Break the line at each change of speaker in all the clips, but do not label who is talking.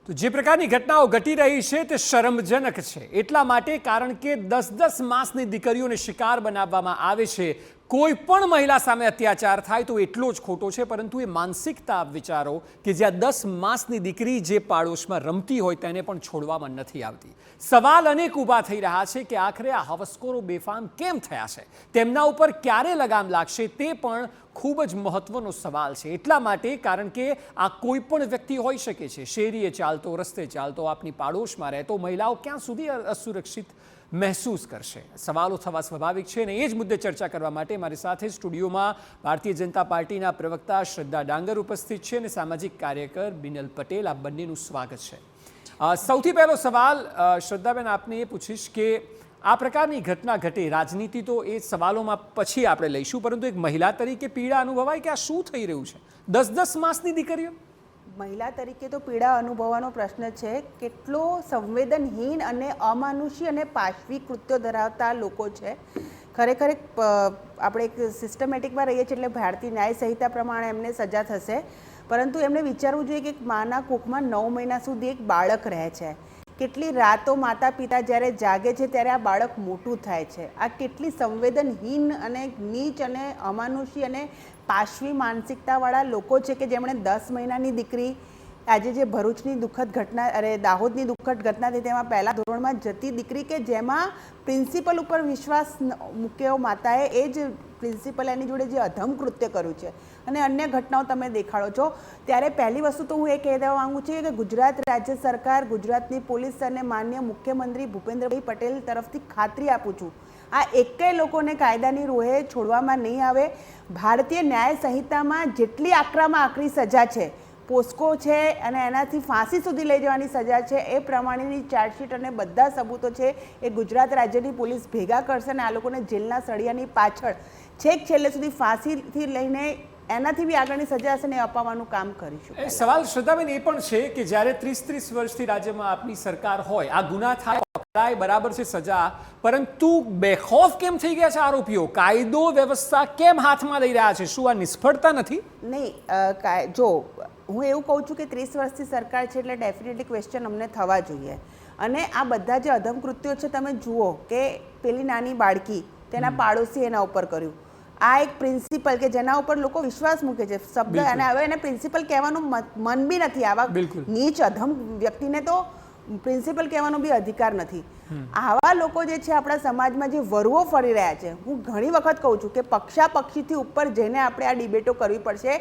તો જે પ્રકારની ઘટનાઓ ઘટી રહી છે તે શરમજનક છે, એટલા માટે કારણ કે 10-10 માસની દીકરીઓને શિકાર બનાવવામાં આવે છે। કોઈ પણ મહિલા સામે અત્યાચાર થાય તો એટલો જ ખોટો છે, પરંતુ એ માનસિકતા વિચારો કે જ્યાં 10 માસની દીકરી જે પાડોશમાં રમતી હોય તેને પણ છોડવામાં નથી આવતી। સવાલ અનેક ઊભા થઈ રહ્યા છે કે આખરે આ હવસખોરો બેફામ કેમ થયા છે, તેમના ઉપર ક્યારે લગામ લાગશે તે પણ ખૂબ જ મહત્વનો સવાલ છે। એટલા માટે કારણ કે આ કોઈ પણ વ્યક્તિ હોઈ શકે છે, શેરીએ ચાલતો, રસ્તે ચાલતો, આપની પાડોશમાં રહેતો મહિલાઓ ક્યાં સુધી અસુરક્ષિત મહેસૂસ કરશે? સવાલો થવા સ્વાભાવિક છે અને એ જ મુદ્દે ચર્ચા કરવા માટે મારી સાથે સ્ટુડિયોમાં ભારતીય જનતા પાર્ટીના પ્રવક્તા શ્રદ્ધા ડાંગર ઉપસ્થિત છે અને સામાજિક કાર્યકર બિનલ પટેલ, આ બંનેનું સ્વાગત છે। સૌથી પહેલો સવાલ શ્રદ્ધાબેન આપને એ પૂછીશ કે આ પ્રકારની ઘટના ઘટે, રાજનીતિ તો એ સવાલોમાં પછી આપણે લઈશું, પરંતુ એક મહિલા તરીકે પીડા અનુભવાય કે આ શું થઈ રહ્યું છે? 10-10 માસની દીકરીઓ?
મહિલા તરીકે તો પીડા અનુભવવાનો પ્રશ્ન છે। કેટલો સંવેદનહીન અને અમાનુષી અને પાશવી કૃત્યો ધરાવતા લોકો છે। ખરેખર આપણે એક સિસ્ટમેટિકમાં રહીએ છીએ એટલે ભારતીય ન્યાય સંહિતા પ્રમાણે એમને સજા થશે, પરંતુ એમને વિચારવું જોઈએ કે માના કુખમાં 9 મહિના સુધી એક બાળક રહે છે। કેટલી રાતો માતા પિતા જ્યારે જાગે છે ત્યારે આ બાળક મોટું થાય છે। આ કેટલી સંવેદનહીન અને નીચ અને અમાનુષી અને પાશવી માનસિકતાવાળા લોકો છે કે જેમણે 10 મહિનાની દીકરી, આજે જે ભરૂચની દુઃખદ ઘટના, દાહોદની દુઃખદ ઘટના થઈ તેમાં પહેલા ધોરણમાં જતી દીકરી કે જેમાં પ્રિન્સિપલ ઉપર વિશ્વાસ મૂક્યો માતાએ, એ જ પ્રિન્સિપલ એની જોડે જે અધમ કૃત્ય કર્યું છે અને અન્ય ઘટનાઓ તમે દેખાડો છો, ત્યારે પહેલી વસ્તુ તો હું એ કહેવા માંગુ છું કે ગુજરાત રાજ્ય સરકાર, ગુજરાતની પોલીસ અને માન્ય મુખ્યમંત્રી ભૂપેન્દ્રભાઈ પટેલ તરફથી ખાતરી આપું છું, આ એકેય લોકોને કાયદાની રોહે છોડવામાં નહીં આવે। ભારતીય ન્યાય સંહિતામાં જેટલી આકરામાં આકરી સજા છે, પોસ્કો છે અને એનાથી ફાંસી સુધી લઈ જવાની સજા છે, એ પ્રમાણેની ચાર્જશીટ અને બધા સબૂતો છે એ ગુજરાત રાજ્યની પોલીસ ભેગા કરશે અને આ લોકોને જેલના સળિયાની પાછળ છેક છેલ્લે સુધી ફાંસીથી લઈને એનાથી બી આગળની સજા હશે ને એ અપાવવાનું કામ કરીશું।
સવાલ શ્રદ્ધાબેન એ પણ છે કે જ્યારે 30-30 વર્ષથી રાજ્યમાં આપની સરકાર હોય, આ ગુના થાય, પકડાય, બરાબર છે સજા, પરંતુ બેખૌફ કેમ થઈ ગયા છે આરોપીઓ? કાયદો વ્યવસ્થા કેમ હાથમાં લઈ રહ્યા છે? શું આ નિષ્ફળતા નથી?
નહીં, જો હું એવું કહું છું કે 30 વર્ષથી સરકાર છે એટલે ડેફિનેટલી ક્વેશ્ચન અમને થવા જોઈએ। અને આ બધા જે અધમ કૃત્યો છે તમે જુઓ કે પેલી નાની બાળકી, તેના પાડોશી એના ઉપર કર્યું, આ એક પ્રિન્સિપલ કે જેના ઉપર લોકો વિશ્વાસ મૂકે છે શબ્દ, અને હવે એને પ્રિન્સિપલ કહેવાનું મન બી નથી। આવા નીચ અધમ વ્યક્તિને તો પ્રિન્સિપલ કહેવાનો બી અધિકાર નથી। આવા લોકો જે છે આપણા સમાજમાં જે વરવો ફરી રહ્યા છે, હું ઘણી વખત કહું છું કે પક્ષાપક્ષીથી ઉપર જઈને આપણે આ ડિબેટો કરવી પડશે।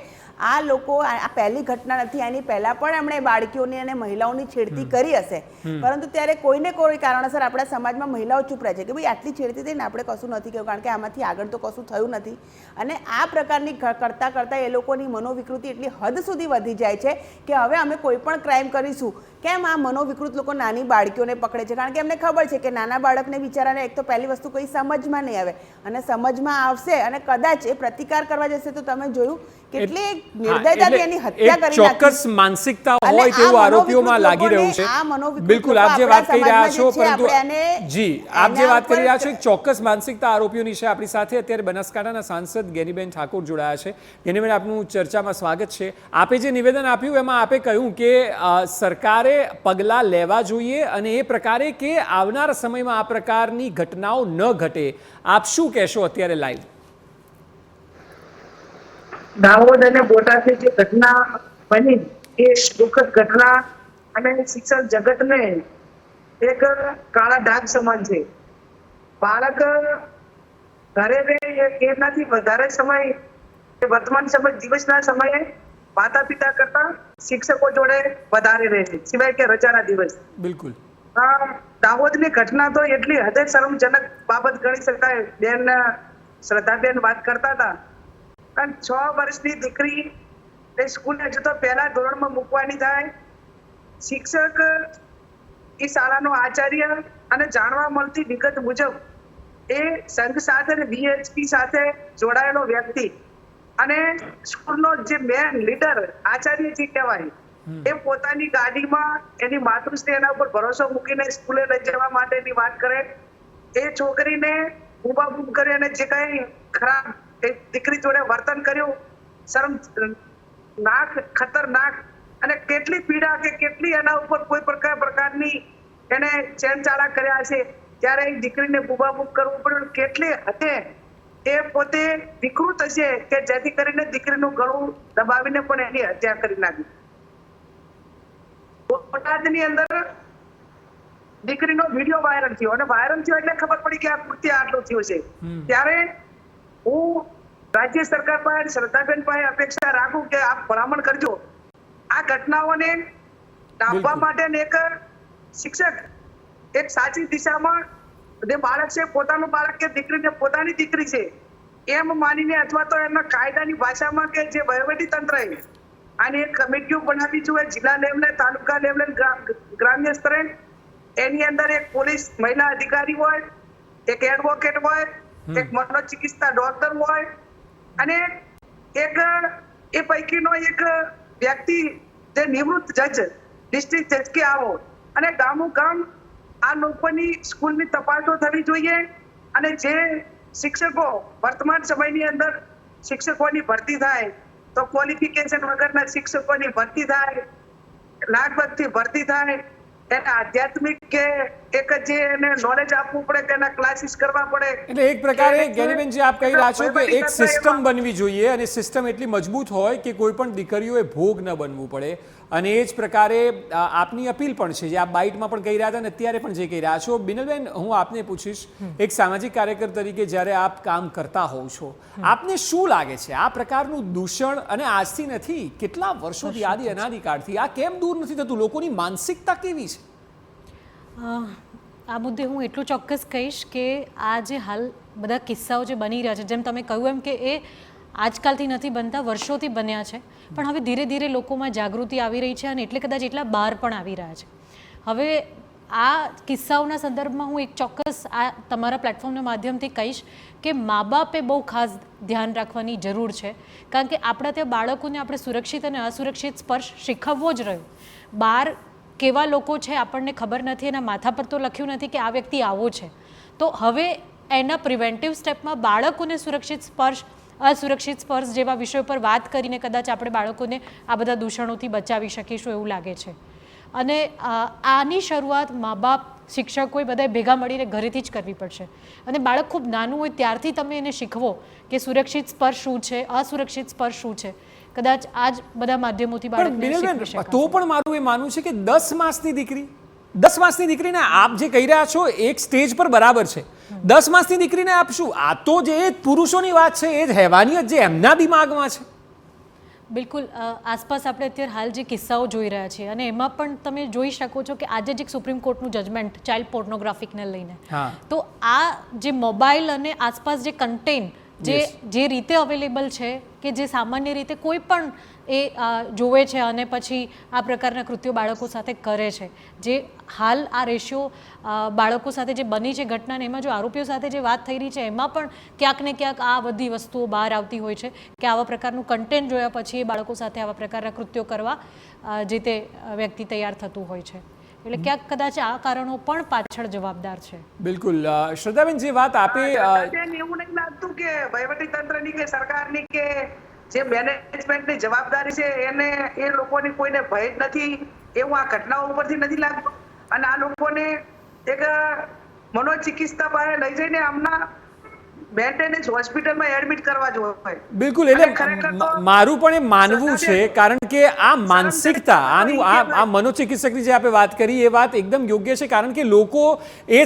આ લોકો, આ પહેલી ઘટના નથી, એની પહેલાં પણ એમણે બાળકીઓની અને મહિલાઓની છેડતી કરી હશે, પરંતુ ત્યારે કોઈને કોઈ કારણસર આપણા સમાજમાં મહિલાઓ ચૂપ રહે છે કે ભાઈ આટલી છેડતી થઈને આપણે કશું નથી કહ્યું, કારણ કે આમાંથી આગળ તો કશું થયું નથી। અને આ પ્રકારની કરતાં કરતાં એ લોકોની મનોવિકૃતિ એટલી હદ સુધી વધી જાય છે કે હવે અમે કોઈ પણ ક્રાઇમ કરીશું, કેમ આ મનોવિકૃત લોકો નાની બાળકીઓને પકડે છે? કારણ કે એમને ખબર છે કે નાના બાળકને બિચારાને એક તો પહેલી વસ્તુ કોઈ સમજમાં નહીં આવે, અને સમજમાં આવશે અને કદાચ એ પ્રતિકાર કરવા જશે તો તમે જોયું કેટલી નિર્દયતાથી એની હત્યા કરી નાખી।
ચોક્કસ માનસિકતા હોય તેવું આરોપીઓમાં લાગી રહ્યું છે। બિલકુલ આપ જે વાત કરી રહ્યા છો, પરંતુ જી આપ જે વાત કરી રહ્યા છો એક ચોક્કસ માનસિકતા આરોપીઓની છે। આપણી સાથે અત્યારે બનાસકાંઠાના સાંસદ જ્ઞાનીબેન ઠાકોર જોડાયા છે। જ્ઞાનીબેન, આપનું ચર્ચામાં સ્વાગત છે। આપે જે નિવેદન આપ્યું એમાં આપે કહ્યું કે સરકારે પગલાં લેવા જોઈએ અને એ પ્રકારે કે આવનારા સમયમાં આ પ્રકારની ઘટનાઓ ન ઘટે। આપ શું કહેશો અત્યારે લાઈવ?
દાહોદ અને બોટાદની જે ઘટના બની એ દુઃખદ ઘટના અને શિક્ષણ જગતને એક કાળા ડાઘ સમાન છે। બાળક ઘરે રહે એનાથી વધારે સમય વર્તમાન સમય દિવસના સમયે માતા પિતા કરતા શિક્ષકો જોડે વધારે રહે છે, સિવાય કે રજાના દિવસ।
બિલકુલ
દાહોદની ઘટના તો એટલી હદે શરમજનક બાબત ગણી શકાય। બેન શ્રદ્ધાબેન વાત કરતા હતા, 6 વર્ષની દીકરી એ સ્કૂલે જતો પહેલા ધોરણમાં મૂકવાની થાય, શિક્ષક એ શાળાનો આચાર્ય અને જાણવા મળતી વિગત મુજબ એ સંઘ સાથે અને બીએચપી સાથે જોડાયેલો વ્યક્તિ અને સ્કૂલનો જે મેન લીડર આચાર્ય જે કહેવાય, એ પોતાની ગાડીમાં એની માતૃશ્રી એના ઉપર ભરોસો મૂકીને સ્કૂલે લઈ જવા માટેની વાત કરે, એ છોકરીને બૂમાબૂમ કરે અને જે કઈ ખરાબ દીકરી જોડે વર્તન કર્યું, ખતરનાક અને કેટલી પીડા કે કેટલી એના ઉપર કોઈ પ્રકારની એને ચેનચાળા કર્યા છે, ત્યારે એ દીકરીને બુબાબુબ કરવું પડ્યું. કેટલી હદે એ પોતે વિકૃત હશે કે જેથી કરીને દીકરીનું ગળું દબાવીને પણ એની હત્યા કરી નાખી. બોટાદની અંદર દીકરીનો વિડીયો વાયરલ થયો અને વાયરલ થયો એટલે ખબર પડી કે આ કૃત્ય આટલું થયું છે. ત્યારે હું રાજ્ય સરકાર પાસે, શ્રદ્ધાબેન પાસે અપેક્ષા રાખું કે આપ ભલામણ કરજો. આ ઘટનાઓને ડામવા માટે એક શિક્ષક એક સાચી દિશામાં જે બાળક છે, પોતાનું બાળક કે દીકરીને પોતાની દીકરી છે એમ માનીને, અથવા તો એમના કાયદાની ભાષામાં કે જે વહીવટી તંત્રએ આની એક કમિટીઓ બનાવવી જોઈએ, જિલ્લા લેવલે, તાલુકા લેવલે, ગ્રામ્ય સ્તરે. એની અંદર એક પોલીસ મહિલા અધિકારી હોય, એક એડવોકેટ હોય, એક મનોચિકિત્સા ડોક્ટર હોય અને એક એ પૈકીનો એક વ્યક્તિ જે નિવૃત્ત જજ, ડિસ્ટ્રિક્ટ જજ કે આવો, અને ગામ આ લોકોની સ્કૂલની તપાસો થવી જોઈએ. અને જે શિક્ષકો વર્તમાન સમયની અંદર શિક્ષકોની ભરતી થાય તો ક્વોલિફિકેશન વગરના શિક્ષકોની ભરતી થાય, લાગવગથી ભરતી થાય, એને આધ્યાત્મિક કે એક જે એને નોલેજ આપવું પડે કે એના ક્લાસીસ કરવા પડે.
એટલે એક પ્રકારે જ્ઞાનીબેનજી આપ કહી રહ્યા છો કે એક સિસ્ટમ બનવી જોઈએ અને સિસ્ટમ એટલી મજબૂત હોય કે કોઈ પણ દીકરીઓએ ભોગ ન બનવું પડે. અને એ જ પ્રકારે આપની અપીલ પણ છે, જે આપ બાઇટમાં પણ કહી રહ્યા હતા અને અત્યારે પણ જે કહી રહ્યા છો. બિનલબેન, હું આપને પૂછીશ, એક સામાજિક કાર્યકર તરીકે જ્યારે આપ કામ કરતા હોવ છો, આપને શું લાગે છે આ પ્રકારનું દૂષણ, અને આજથી નથી, કેટલા વર્ષોથી, આદિ અનાદિકાળથી આ કેમ દૂર નથી થતું? લોકોની માનસિકતા કેવી છે?
આ મુદ્દે હું એટલું ચોક્કસ કહીશ કે આ જે હાલ બધા કિસ્સાઓ જે બની રહ્યા છે, જેમ તમે કહ્યું એમ કે એ આજકાલથી નથી બનતા, વર્ષોથી બન્યા છે, પણ હવે ધીરે ધીરે લોકોમાં જાગૃતિ આવી રહી છે અને એટલે કદાચ એટલા બહાર પણ આવી રહ્યા છે. હવે આ કિસ્સાઓના સંદર્ભમાં હું એક ચોક્કસ આ તમારા પ્લેટફોર્મના માધ્યમથી કહીશ કે મા બાપે બહુ ખાસ ધ્યાન રાખવાની જરૂર છે, કારણ કે આપણા ત્યાં બાળકોને આપણે સુરક્ષિત અને અસુરક્ષિત સ્પર્શ શીખવવો જ રહ્યો. બહાર કેવા લોકો છે આપણને ખબર નથી, એના માથા પર તો લખ્યું નથી કે આ વ્યક્તિ આવો છે. તો હવે એના પ્રિવેન્ટિવ સ્ટેપમાં બાળકોને સુરક્ષિત સ્પર્શ, અસુરક્ષિત સ્પર્શ જેવા વિષયો પર વાત કરીને કદાચ આપણે બાળકોને આ બધા દૂષણોથી બચાવી શકીશું એવું લાગે છે. અને આની શરૂઆત મા બાપ, શિક્ષકોએ બધાએ ભેગા મળીને ઘરેથી જ કરવી પડશે. અને બાળક ખૂબ નાનું હોય ત્યારથી તમે એને શીખવો કે સુરક્ષિત સ્પર્શ શું છે, અસુરક્ષિત સ્પર્શ શું છે. કદાચ આ જ બધા માધ્યમોથી બાળકને શીખવી શકાય.
તો પણ મારું એ માનવું છે કે 10 માસની દીકરી, 10 માસની દીકરીને આપ જે કહી રહ્યા છો એક સ્ટેજ પર બરાબર છે, 10 માસની દીકરીને આપ શું, આ તો જે પુરુષોની વાત છે, એ જ હેવાનિયત જે એમના દિમાગમાં છે.
બિલકુલ. આસપાસ આપણે અત્યારે હાલ જે કિસ્સાઓ જોઈ રહ્યા છીએ અને એમાં પણ તમે જોઈ શકો છો કે આજે જ એક સુપ્રીમ કોર્ટનું જજમેન્ટ ચાઇલ્ડ પોર્નોગ્રાફિકને લઈને, તો આ જે મોબાઈલ અને આસપાસ જે કન્ટેન્ટ જે રીતે અવેલેબલ છે કે જે સામાન્ય રીતે કોઈ પણ એ જોવે છે અને પછી આ પ્રકારના કૃત્યો બાળકો સાથે કરે છે, જે હાલ આ રેશિયો બાળકો સાથે જે બની છે ઘટનાને, એમાં જો આરોપીઓ સાથે જે વાત થઈ રહી છે એમાં પણ ક્યાંક ને ક્યાંક આ બધી વસ્તુઓ બહાર આવતી હોય છે કે આવા પ્રકારનું કન્ટેન્ટ જોયા પછી એ બાળકો સાથે આવા પ્રકારના કૃત્યો કરવા જે તે વ્યક્તિ તૈયાર થતું હોય છે. એટલે ક્યાંક કદાચ આ કારણો પણ પાછળ જવાબદાર છે.
બિલકુલ. શ્રદ્ધાબેન, જે વાત આપે,
એવું નહીં લાગતું કે વહીવટી તંત્રની કે સરકારની કે જે મેનેજમેન્ટની જવાબદારી છે એને એ લોકોની કોઈને ભય જ નથી, એવું આ ઘટનાઓ ઉપરથી નથી લાગતું. અને આ લોકોને એક મનોચિકિત્સા પાસે લઈ જઈને આમના મેન્ટેનન્સ હોસ્પિટલમાં એડમિટ કરવા જોઈએ.
બિલકુલ. એટલે મારું પણ એ માનવું છે, કારણ કે આ માનસિકતા, આનું આ મનોચિકિત્સકની જે આપણે વાત કરી એ વાત એકદમ યોગ્ય છે, કારણ કે લોકો એ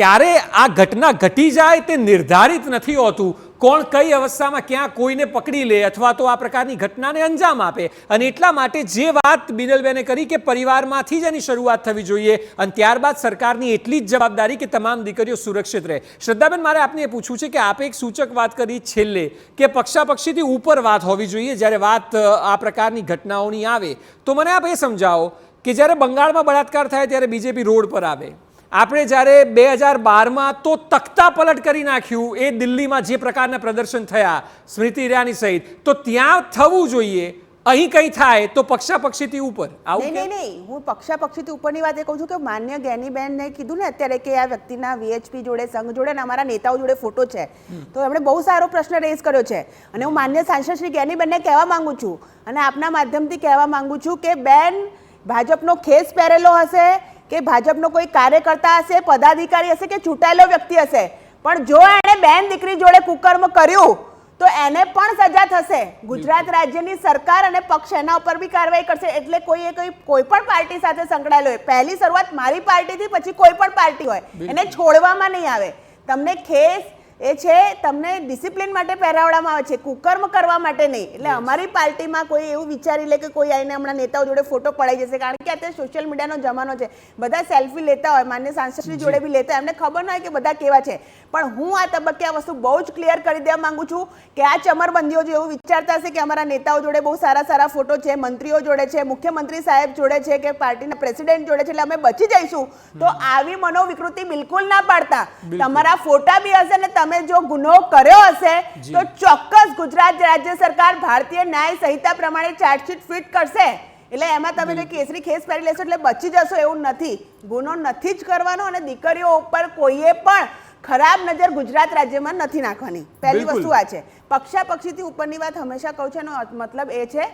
ક્યારે આ ઘટના ઘટી જાય તે નિર્ધારિત નથી હોતું. કોણ કઈ અવસ્થામાં ક્યાં કોઈને પકડી લે અથવા તો આ પ્રકારની ઘટનાને અંજામ આપે. અને એટલા માટે જે વાત બિનલબેને કરી કે પરિવારમાંથી જ એની શરૂઆત થવી જોઈએ અને ત્યારબાદ સરકારની એટલી જ જવાબદારી કે તમામ દીકરીઓ સુરક્ષિત રહે. શ્રદ્ધાબેન, મારે આપને એ પૂછવું છે કે આપે એક સૂચક વાત કરી છેલ્લે કે પક્ષાપક્ષીથી ઉપર વાત હોવી જોઈએ જ્યારે વાત આ પ્રકારની ઘટનાઓની આવે. તો મને આપ એ સમજાવો કે જ્યારે બંગાળમાં બળાત્કાર થાય ત્યારે બીજેપી રોડ પર આવે, આપણે જ્યારે 2012માં તો તખ્તા પલટ કરી નાખ્યું એ દિલ્હીમાં જે પ્રકારના પ્રદર્શન થયા સ્મૃતિ ઈરાની સહિત, તો ત્યાં થવું જોઈએ અહીં કંઈ થાય તો પક્ષાપક્ષીથી ઉપર આવું
નહીં નહીં નહીં હું પક્ષાપક્ષીથી ઉપરની વાત એ કહું છું કે માન્ય જ્ઞાનીબેનને કીધું ને અત્યારે કે આ વ્યક્તિના વીએચપી જોડે સંઘ જોડે ને અમારા નેતાઓ જોડે ફોટો છે તો એમણે બહુ સારો પ્રશ્ન રેઝ કર્યો છે અને હું માન્ય સાંસદ શ્રી જ્ઞાનીબેનને કહેવા માંગુ છું અને આપના માધ્યમથી કહેવા માંગુ છું કે બેન ભાજપનો ખેસ પહેરેલો હશે કે ભાજપનો કોઈ કાર્યકર્તા હશે પદાધિકારી હશે કે ચૂંટાયેલો વ્યક્તિ હશે પણ જો એણે બેન દીકરી જોડે કુકર્મ કર્યું તો એને પણ સજા થશે ગુજરાત રાજ્યની સરકાર અને પક્ષ એના ઉપર બી કાર્યવાહી કરશે એટલે કોઈ પણ પાર્ટી સાથે સંકળાયેલો હોય પહેલી શરૂઆત મારી પાર્ટીથી પછી કોઈ પણ પાર્ટી હોય એને છોડવામાં નહીં આવે તમને ખેસ એ છે તમને ડિસિપ્લિન માટે પહેરાવવામાં આવે છે કુકર્મ કરવા માટે નહીં એટલે અમારી પાર્ટીમાં કોઈ એવું વિચારી લે કે કોઈ આવીને હમણાં નેતાઓ જોડે ફોટો પડાઈ જશે કારણ કે અત્યારે સોશિયલ મીડિયાનો જમાનો છે બધા સેલ્ફી લેતા હોય માન્ય સાંસદશ્રી જોડે બી લેતા એમને ખબર ન હોય કે બધા કેવા છે પણ હું આ તબક્કે આ વસ્તુ બહુ જ ક્લિયર કરી દેવા માંગુ છું કે આ ચમરબંધીઓ જે એવું વિચારતા હશે કે અમારા નેતાઓ જોડે બહુ સારા સારા ફોટો છે મંત્રીઓ જોડે છે મુખ્યમંત્રી સાહેબ જોડે છે કે પાર્ટીના પ્રેસિડેન્ટ જોડે છે એટલે અમે બચી જઈશું તો આવી મનોવિકૃતિ બિલકુલ ના પાડતા તમારા ફોટા બી હશે ને તમે જો ગુનો કર્યો હશે તો ચોક્કસ ગુજરાત રાજ્ય સરકાર ભારતીય ન્યાય સંહિતા પ્રમાણે ચાર્જશીટ ફિટ કરશે એટલે એમાં તમે જે કેસરી ખેસ પહેરી લેશો એટલે બચી જશો એવું નથી ગુનો નથી જ કરવાનો અને દીકરીઓ ઉપર કોઈએ પણ ખરાબ નજર ગુજરાત રાજ્યમાં નથી નાખવાની પહેલી વસ્તુ આ છે પક્ષાપક્ષીથી ઉપરની વાત હંમેશા કહું છું એનો મતલબ એ છે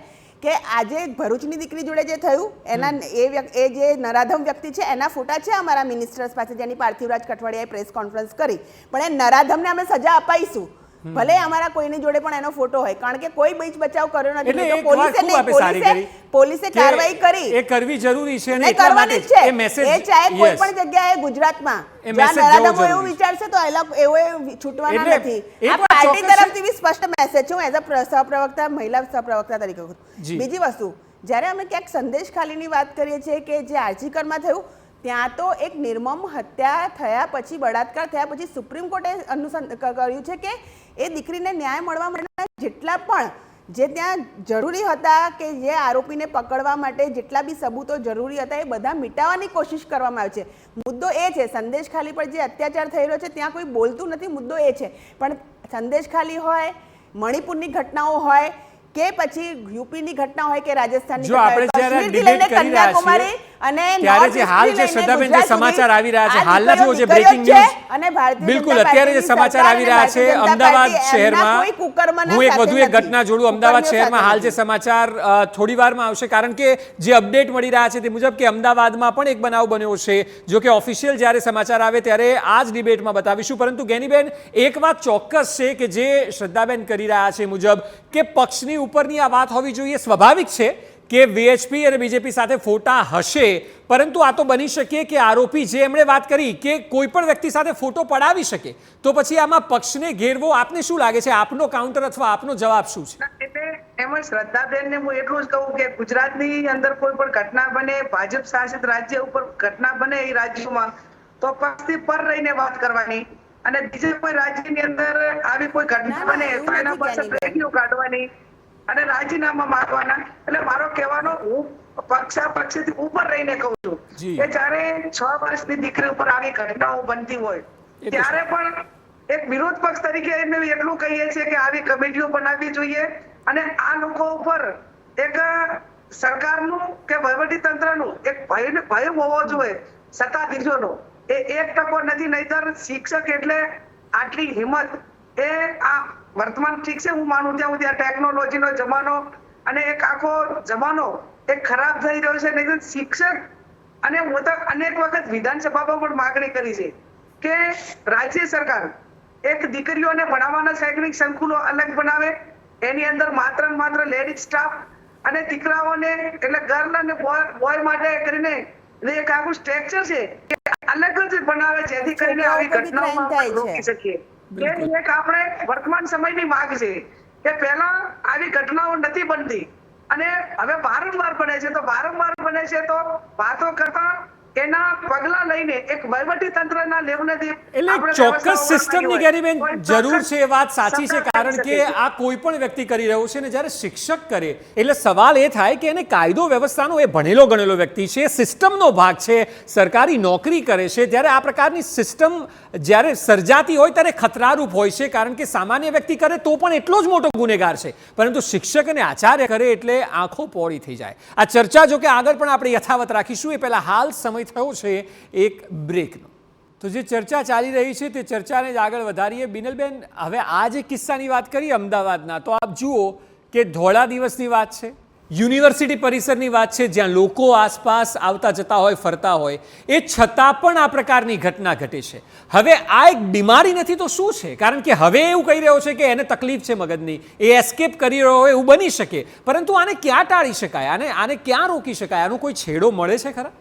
કે આજે ભરૂચની દીકરી જોડે જે થયું એના એ જે નરાધમ વ્યક્તિ છે એના ફોટા છે અમારા મિનિસ્ટર્સ પાસે જેની પાર્થિવરાજ કઠવાડિયાએ પ્રેસ કોન્ફરન્સ કરી પણ એ નરાધમને અમે સજા અપાઈશું ભલે અમારા કોઈની જોડે પણ એનો ફોટો હોય કારણ કે કોઈ બીચ બચાવ કર્યો નથી પોલીસે કાર્યવાહી કરી
એ કરવી જરૂરી છે અને એટલા માટે જ એ મેસેજ
એ ચાહે કોઈ પણ જગ્યાએ ગુજરાતમાં જ્યાં નરાધમો એવું વિચારશે તો એવો છૂટવાના નથી આ પાર્ટી તરફથી બી સ્પષ્ટ મેસેજ છે હું એઝ અ સહપ્રવક્તા મહિલા સહપ્રવક્તા તરીકે કહું બીજી વસ્તુ જ્યારે અમે ક્યાંક સંદેશ ખાલીની વાત કરીએ છીએ કે જે આરજીકરમાં થયું ત્યાં તો એક નિર્મમ હત્યા થયા પછી બળાત્કાર થયા પછી સુપ્રીમ કોર્ટે કર્યું છે કે એ દીકરીને ન્યાય મળવા માટે જેટલા પણ જે ત્યાં જરૂરી હતા કે જે આરોપીને પકડવા માટે જેટલા બી સબૂતો જરૂરી હતા એ બધા મિટાવવાની કોશિશ કરવામાં આવે છે મુદ્દો એ છે સંદેશ ખાલી પર જે અત્યાચાર થઈ રહ્યો છે ત્યાં કોઈ બોલતું નથી મુદ્દો એ છે પણ સંદેશ ખાલી હોય મણિપુરની ઘટનાઓ હોય કે પછી યુપીની ઘટના હોય કે રાજસ્થાનની
જો આપણે જ્યારે ડિબેટ કરી રહ્યા છીએ અને ત્યારે જે હાલ જે શ્રદ્ધાબેન જે સમાચાર આવી રહ્યા છે હાલના જો બ્રેકિંગ ન્યૂઝ
અને ભારતીય
બિલકુલ અત્યારે જે સમાચાર આવી રહ્યા છે અમદાવાદ શહેરમાં હું એક વધુ એક ઘટના જોડું અમદાવાદ શહેરમાં હાલ જે સમાચાર થોડી વારમાં આવશે કારણ કે જે અપડેટ મળી રહ્યા છે તે મુજબ કે અમદાવાદમાં પણ એક બનાવ બન્યો છે જો કે ઓફિશિયલ જ્યારે સમાચાર આવે ત્યારે આ જ ડિબેટમાં બતાવીશું પરંતુ જ્ઞાનીબેન એક વાત ચોક્કસ છે કે જે શ્રદ્ધાબેન કરી રહ્યા છે મુજબ કે પક્ષની ઉપરની આ વાત હોવી જોઈએ સ્વાભાવિક છે કે વીએચપી અને બીજેપી સાથે ફોટા હશે પરંતુ આ તો બની શકે કે આરોપી જે એમણે વાત કરી કે કોઈ પણ વ્યક્તિ સાથે ફોટો પડાવી શકે તો પછી આમાં પક્ષને ઘેરવો આપને શું લાગે છે આપનો કાઉન્ટર અથવા આપનો જવાબ શું છે
એટલે એમાં શ્રદ્ધાબેનને હું એટલું જ કહું કે ગુજરાતની અંદર કોઈ પણ ઘટના બને ભાજપ શાસિત રાજ્ય ઉપર ઘટના બને એ રાજ્યોમાં તો પક્ષથી પર રહીને વાત કરવાની અને બીજે કોઈ રાજ્યની અંદર આવી કોઈ ઘટના બને તો એના પાસે રેડિયો કાઢવાની અને રાજીનામા માંગવાના એટલે મારો કહેવાનો હું પક્ષાપક્ષીથી ઉપર રહીને કહું છું કે જ્યારે 6 વર્ષની દીકરી ઉપર આવી ઘટનાઓ બનતી હોય ત્યારે પણ એક વિરોધ પક્ષ તરીકે અમે એટલું કહીએ છીએ કે આવી કમિટીઓ બનાવવી જોઈએ અને આ લોકો ઉપર એક સરકારનું કે વહીવટી તંત્રનું એક ભય હોવો જોઈએ સત્તાધીશોનો એ 1% નથી નહીતર શિક્ષક એટલે આટલી હિંમત એ આ વર્તમાન ઠીક છે હું માનું ત્યાં સુધી ટેકનોલોજીનો જમાનો અને એક આખો જમાનો એક ખરાબ થઈ રહ્યો છે નહીં શિક્ષક અને હું તો અનેક વખત વિધાનસભામાં પણ માગણી કરી છે કે રાજ્ય સરકાર એક દીકરીઓને ભણાવવાના શૈક્ષણિક સંકુલો અલગ બનાવે એની અંદર માત્ર ને માત્ર લેડીઝ સ્ટાફ અને દીકરાઓને એટલે ગર્લ અને બોય માટે કરીને એક આખું સ્ટ્રક્ચર છે અલગ જ બનાવે જેથી કરીને આવી ઘટનાઓ રોકી શકીએ એક આપણે વર્તમાન સમયની માંગ છે કે પહેલા આવી ઘટનાઓ નથી બનતી અને હવે વારંવાર બને છે તો વાતો કરતા એના પગલા લઈને એક વહીવટી તંત્રના લેવલેથી
એટલે
આપણે
ચોક્કસ
વ્યવસ્થાઓ
સિસ્ટમની
કરવાની
ગેરીબેન
હોય.
જરૂર
ચોક્કસ
છે, એ વાત સાચી છે,
સરકાર
કારણ
કરી
કે
શકે છે.
આ કોઈ પણ વ્યક્તિ કરી રહ્યો છે ને જ્યારે શિક્ષક કરે એટલે સવાલ એ થાય કે એને કાયદો વ્યવસ્થાનો એ ભણેલો ગણેલો વ્યક્તિ છે, સિસ્ટમનો ભાગ છે, સરકારી નોકરી કરે છે, જ્યારે આ પ્રકારની સિસ્ટમ જ્યારે સર્જાતી હોય ત્યારે ખતરારૂપ હોય છે, કારણ કે સામાન્ય વ્યક્તિ કરે તો પણ એટલો જ મોટો ગુનેગાર છે, પરંતુ શિક્ષક અને આચાર્ય કરે એટલે આંખો પોળી થઈ જાય. આ ચર્ચા જો કે આગળ પણ આપણે યથાવત રાખીશું. એ પહેલા હાલ સમય થયો છે એક બ્રેકનો. તો જે ચર્ચા ચાલી રહી છે તે ચર્ચાને જ આગળ વધારીએ. બિનલબેન, હવે આ જે કિસ્સાની વાત કરી અમદાવાદના, તો આપ જુઓ કે ધોળા દિવસની વાત છે, યુનિવર્સિટી પરિસરની વાત છે, જ્યાં લોકો આસપાસ આવતા જતા હોય, ફરતા હોય, એ છતાં પણ આ પ્રકારની ઘટના ઘટે છે. હવે આ એક બીમારી નથી તો શું છે? કારણ કે હવે એવું કહી રહ્યો છે કે એને તકલીફ છે મગજની, એ એસ્કેપ કરી રહ્યો હોય એવું બની શકે, પરંતુ આને ક્યાં ટાળી શકાય? આને ક્યાં રોકી શકાય? આનો કોઈ છેડો મળે છે ખરા?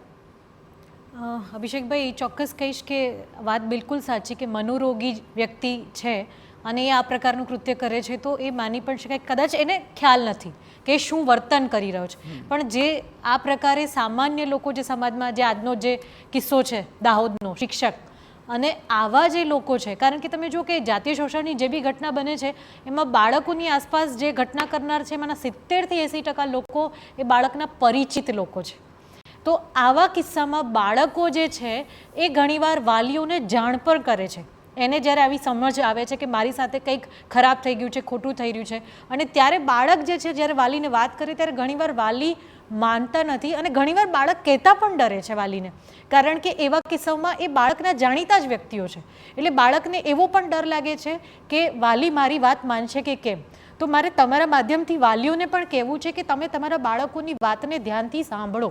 અભિષેકભાઈ, ચોક્કસ કહીશ કે વાત બિલકુલ સાચી કે મનોરોગી વ્યક્તિ છે અને એ આ પ્રકારનું કૃત્ય કરે છે તો એ માની પણ શકાય, કદાચ એને ખ્યાલ નથી કે શું વર્તન કરી રહ્યો છે. પણ જે આ પ્રકારે સામાન્ય લોકો જે સમાજમાં, જે આજનો જે કિસ્સો છે દાહોદનો શિક્ષક, અને આવા જે લોકો છે, કારણ કે તમે જુઓ કે જાતીય શોષણની જે બી ઘટના બને છે એમાં બાળકોની આસપાસ જે ઘટના કરનાર છે એમાંના 70% થી 80% લોકો એ બાળકના પરિચિત લોકો છે. તો આવા કિસ્સામાં બાળકો જે છે એ ઘણીવાર વાલીઓને જાણ પણ કરે છે. એને જ્યારે આવી સમજ આવે છે કે મારી સાથે કંઈક ખરાબ થઈ ગયું છે, ખોટું થઈ રહ્યું છે, અને ત્યારે બાળક જે છે જ્યારે વાલીને વાત કરે ત્યારે ઘણીવાર વાલી માનતા નથી અને ઘણીવાર બાળક કહેતા પણ ડરે છે વાલીને, કારણ કે એવા કિસ્સામાં એ બાળકના જાણીતા જ વ્યક્તિઓ છે. એટલે બાળકને એવો પણ ડર લાગે છે કે વાલી મારી વાત માનશે કે કેમ. તો મારે તમારા માધ્યમથી વાલીઓને પણ કહેવું છે કે તમે તમારા બાળકોની વાતને ધ્યાનથી સાંભળો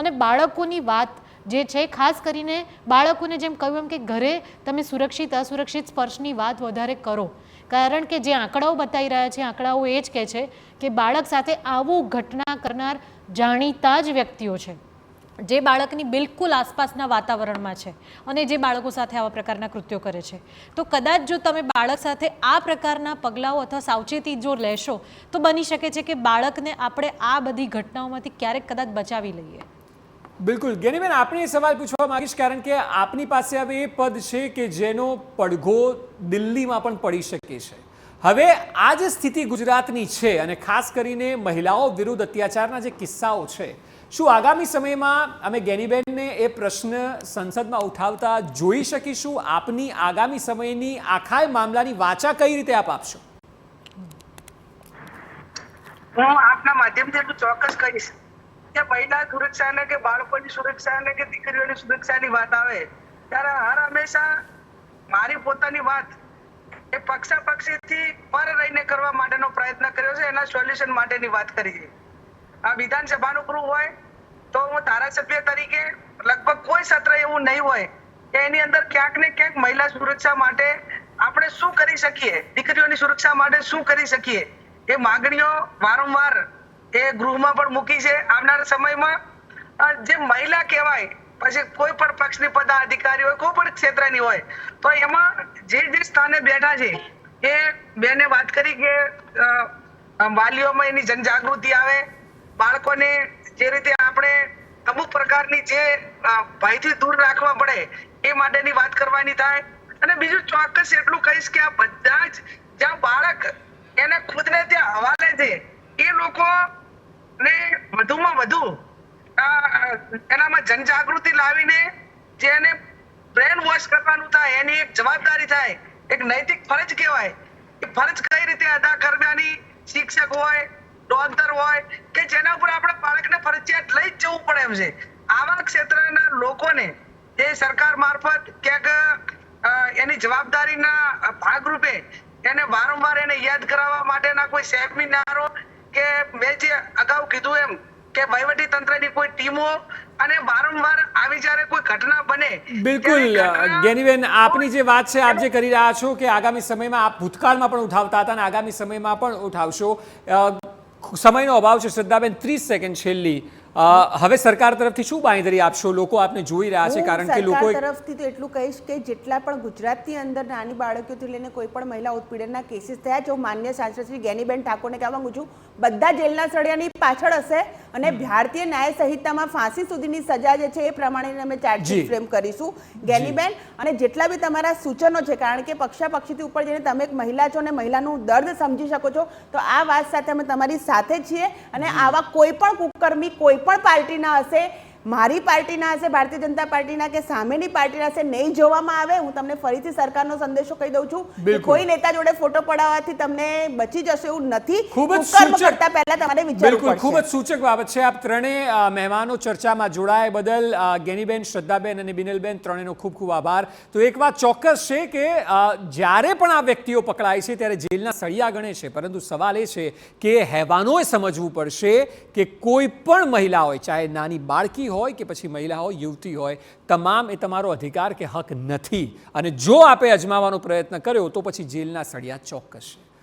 અને બાળકોની વાત જે છે, ખાસ કરીને બાળકોને જેમ કહ્યું એમ કે ઘરે તમે સુરક્ષિત અસુરક્ષિત સ્પર્શની વાત વધારે કરો, કારણ કે જે આંકડાઓ બતાવી રહ્યા છે, આંકડાઓ એ જ કહે છે કે બાળક સાથે આવું ઘટના કરનાર જાણીતા જ વ્યક્તિઓ છે, જે બાળકની બિલકુલ આસપાસના વાતાવરણમાં છે અને જે બાળકો સાથે આવા પ્રકારના કૃત્યો કરે છે. તો કદાચ જો તમે બાળક સાથે આ પ્રકારના પગલાઓ અથવા સાવચેતી જો લેશો તો બની શકે છે કે બાળકને આપણે આ બધી ઘટનાઓમાંથી ક્યારેક કદાચ બચાવી લઈએ.
બિલકુલ. ગેનીબેન, આપણે સવાલ પૂછવા માંગીશ, કારણ કે આપની પાસે હવે એ પદ છે કે જેનો પડઘો દિલ્હીમાં પણ પડી શકે છે. હવે આ જે સ્થિતિ ગુજરાતની છે અને ખાસ કરીને મહિલાઓ વિરુદ્ધ અત્યાચારના જે કિસ્સાઓ છે, શું આગામી સમયમાં અમે ગેનીબેનને એ પ્રશ્ન સંસદમાં ઉઠાવતા જોઈ શકીશું? આપની આગામી સમયની આખા મામલાની વાચા કઈ રીતે આપ આપશો?
હું આપના માધ્યમથી એટલું ચોક્કસ કહીશ કે મહિલા સુરક્ષા ને કે બાળકોની સુરક્ષા ને કે દીકરીઓની સુરક્ષાની વાત આવે ત્યારે હર હંમેશા મારી પોતાની વાત એ પક્ષાપક્ષીથી પર રહીને કરવા માટેનો પ્રયત્ન કર્યો છે, એના સોલ્યુશન માટેની વાત કરી છે. આ વિધાનસભાનું ગૃહ હોય તો હું ધારાસભ્ય તરીકે લગભગ કોઈ સત્ર એવું નહીં હોય કે એની અંદર ક્યાંક ને ક્યાંક મહિલા સુરક્ષા માટે આપણે શું કરી શકીએ, દીકરીઓની સુરક્ષા માટે શું કરી શકીએ, એ માંગણીઓ વારંવાર એ ગૃહમાં પણ મૂકી છે. આવનારા સમયમાં જે મહિલા કહેવાય, પછી કોઈ પણ પક્ષની પદાધિકારી હોય, કોઈ પણ ક્ષેત્રની હોય, તો એમાં જે સ્થાને બેઠા છે એ બેને વાત કરી કે વાલીઓમાં એની જનજાગૃતિ આવે, બાળકોને જે રીતે આપણે અમુક પ્રકારની જે ભયથી દૂર રાખવા પડે એ માટેની વાત કરવાની થાય. અને બીજું ચોક્કસ એટલું કહીશ કે આ બધા જ જ્યાં બાળક એને ખુદને ત્યાં હવાલે છે એ લોકો ને વધુમાં વધુ એનામાં જનજાગૃતિ લાવીને જેને બ્રેન વોશ કરવાનું થાય, એની એક જવાબદારી થાય, એક નૈતિક ફરજ કહેવાય, એ ફરજ કઈ રીતે અદા કરવાની શિક્ષક હોય, ડોક્ટર હોય કે જેના ઉપર આપણે બાળકને ફરજિયાત લઈ જ જવું પડે એમ છે. આવા ક્ષેત્રના લોકોને જે સરકાર મારફત ક્યાંક એની જવાબદારીના ભાગરૂપે એને વારંવાર એને યાદ કરાવવા માટેના કોઈ સેમિનારો કે મેં જે અગાઉ કીધું એમ કે વહીવટી તંત્રની કોઈ ટીમો અને વારંવાર આવી જ્યારે કોઈ ઘટના બને.
બિલકુલ ગેનીબેન, આપની જે વાત છે, આપ જે કરી રહ્યા છો કે આગામી સમયમાં આપ ભૂતકાળમાં પણ ઉઠાવતા હતા અને આગામી સમયમાં પણ ઉઠાવશો. સમયનો અભાવ છે. શ્રદ્ધાબેન, 30 સેકન્ડ છેલ્લી. હવે સરકાર તરફથી શું બાંયધરી આપશો? લોકો આપને જોઈ રહ્યા છે,
હું
કારણ કે
સરકાર
લોકો
તરફથી તો એટલું કહીશ કે જેટલા પણ ગુજરાતની અંદર નાની બાળકીઓથી લઈને કોઈ પણ મહિલા ઉત્પીડનના કેસીસ થયા છે, હું માન્ય સાંસદ શ્રી જ્ઞાનીબેન ઠાકોરને કહેવા માંગુ છું, બધા જેલના સળિયાની પાછળ હશે અને ભારતીય ન્યાય સંહિતામાં ફાંસી સુધીની સજા જે છે એ પ્રમાણે અમે ચાર્જશીટ ફ્રેમ કરીશું જ્ઞાનીબેન. અને જેટલા બી તમારા સૂચનો છે, કારણ કે પક્ષાપક્ષીથી ઉપર જઈને તમે એક મહિલા છો અને મહિલાનું દર્દ સમજી શકો છો, તો આ વાત સાથે અમે તમારી સાથે છીએ. અને આવા કોઈ પણ કુકર્મી કોઈ પણ પાર્ટીના હશે, મારી પાર્ટીના હશે, ભારતીય જનતા પાર્ટીના કે સામેની પાર્ટીના હશે, નહીં જોવામાં આવે. હું તમને ફરીથી સરકારનો સંદેશો કહી દઉં છું કે કોઈ નેતા જોડે ફોટો પડાવવાથી તમને બચી જશે એવું નથી.
ખૂબ જ
કુકર્મ
સૂચક,
કરતા પહેલા તમારે વિચારવું
બિલકુલ ખૂબ જ
પડશે.
સૂચક બાબત છે. આપ ત્રણેય મહેમાનો ચર્ચામાં જોડાયા બદલ જ્ઞાનીબેન, શ્રદ્ધાબેન અને બિનલબેન, ત્રણેયનો ખૂબ ખૂબ આભાર. તો એક વાત ચોક્કસ છે કે જ્યારે પણ આ વ્યક્તિઓ પકડાય છે ત્યારે જેલના સળિયા ગણે છે, પરંતુ સવાલ એ છે કે હેવાનોએ સમજવું પડશે કે કોઈ પણ મહિલા હોય, ચાહે નાની બાળકી હોય કે પછી મહિલા હોય, યુવતી હોય, તમામ એ તમારો અધિકાર કે હક નથી. અને જો આપે અજમાવવાનો પ્રયત્ન કર્યો તો પછી જેલના સળિયા ચોક્કસ છે.